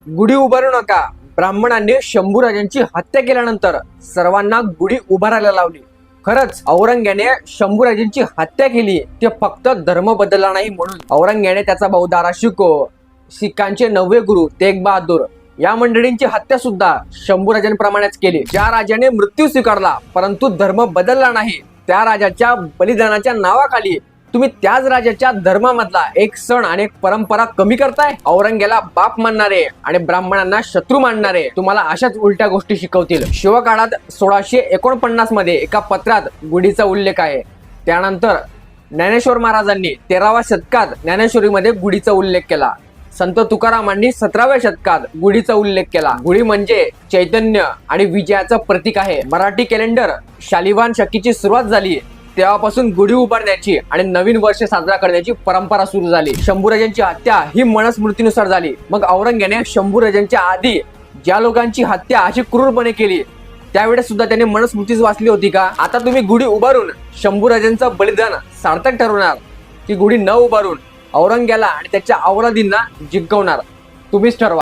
गुढी उभारू नका. ब्राह्मणांनी शंभूराजांची हत्या केल्यानंतर सर्वांना गुढी उभारायला लावली. खरंच औरंग्याने शंभूराजांची हत्या केली ते फक्त धर्म बदलला नाही म्हणून. औरंग्याने त्याचा भाऊ दारा शिकोह, सिखांचे 9वे गुरु तेग बहादूर या मंडळींची हत्या सुद्धा शंभूराजांप्रमाणेच केली. ज्या राजाने मृत्यू स्वीकारला परंतु धर्म बदलला नाही, त्या राजाच्या बलिदानाच्या नावाखाली तुम्ही त्याच राजाच्या धर्मामधला एक सण आणि एक परंपरा कमी करताय. औरंग्याला बाप मानणारे आणि ब्राह्मणांना शत्रू मानणारे तुम्हाला अशाच उलट्या गोष्टी शिकवतील. शिवकाळात 1649 मध्ये एका पत्रात गुढीचा उल्लेख आहे. त्यानंतर ज्ञानेश्वर महाराजांनी 13व्या शतकात ज्ञानेश्वरीमध्ये गुढीचा उल्लेख केला. संत तुकारामांनी 17व्या शतकात गुढीचा उल्लेख केला. गुढी म्हणजे चैतन्य आणि विजयाचं प्रतीक आहे. मराठी कॅलेंडर शालिवाहन शकीची सुरुवात झाली तेव्हापासून गुढी उभारण्याची आणि नवीन वर्ष साजरा करण्याची परंपरा सुरू झाली. शंभूराजांची हत्या ही मनुस्मृतीनुसार झाली. मग औरंग्याने शंभूराजांच्या आधी ज्या लोकांची हत्या अशी क्रूरपणे केली त्यावेळेस सुद्धा त्याने मनुस्मृतीच वाचली होती का? आता तुम्ही गुढी उभारून शंभूराजांचं बलिदान सार्थक ठरवणार की गुढी न उभारून औरंग्याला आणि त्याच्या औलादींना जिंकवणार? तुम्हीच ठरवा.